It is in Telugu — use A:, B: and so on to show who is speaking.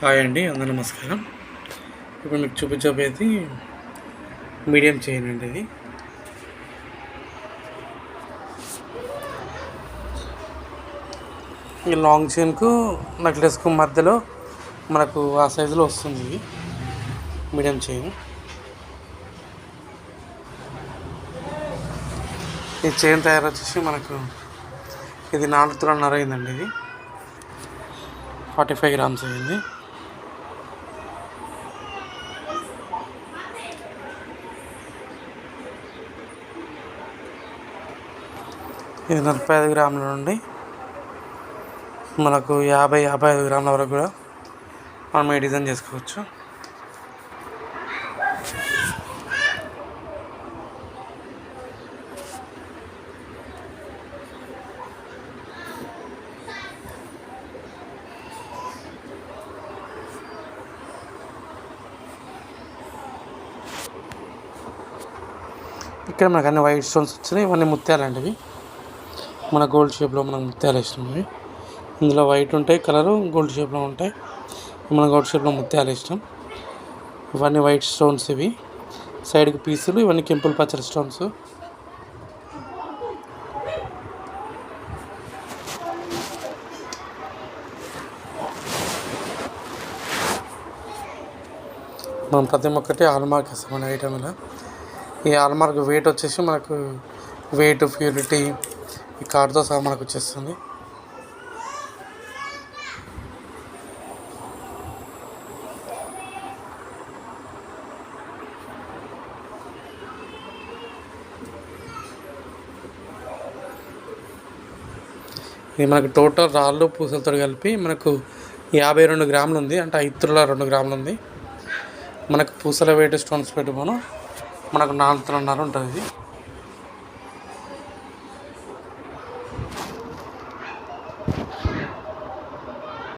A: హాయ్ అండి, అందరూ నమస్కారం. ఇప్పుడు మీకు చూపించబోయేది మీడియం చైన్ అండి. ఈ లాంగ్ చైన్కు నెక్లెస్కు మధ్యలో మనకు ఆ సైజులో వస్తుంది మీడియం చైన్. ఈ చైన్ తయారు వచ్చేసి మనకు ఇది 4 తులాన్నర అయిందండి. ఇది 45 గ్రామ్స్ అయింది. ఇది 45 గ్రాముల నుండి మనకు 50-55 గ్రాముల వరకు కూడా మనం ఈ డిజైన్ చేసుకోవచ్చు. ఇక్కడ మనకు అన్ని వైట్ స్టోన్స్ వచ్చినాయి. ఇవన్నీ ముత్యాలంటివి. మన గోల్డ్ షేప్లో మనకు ముత్యాలు వేసినవి. ఇందులో వైట్ ఉంటాయి, కలరు గోల్డ్ షేప్లో ఉంటాయి. మన గోల్డ్ షేప్లో ముత్యాలు ఇష్టం. ఇవన్నీ వైట్ స్టోన్స్. ఇవి సైడ్కి పీసులు. ఇవన్నీ కెంపుల్ పచ్చడి స్టోన్స్. మనం ప్రతి ఒక్కటి హాల్మార్క్ వేస్తాం మన ఐటెంలో. ఈ హాల్మార్క్ వెయిట్ వచ్చేసి మనకు వెయిట్, ప్యూరిటీ ఈ కార్డ్తో సహా మనకు వచ్చేస్తుంది. ఇది మనకు టోటల్ రాళ్ళు పూసలతో కలిపి మనకు 52 గ్రాములు ఉంది. అంటే 5 తులాల 2 గ్రాములు ఉంది. మనకు పూసల వెయిట్ స్టోన్స్ పెట్టుకోను మనకు 4 తులాన్నర ఉంటుంది.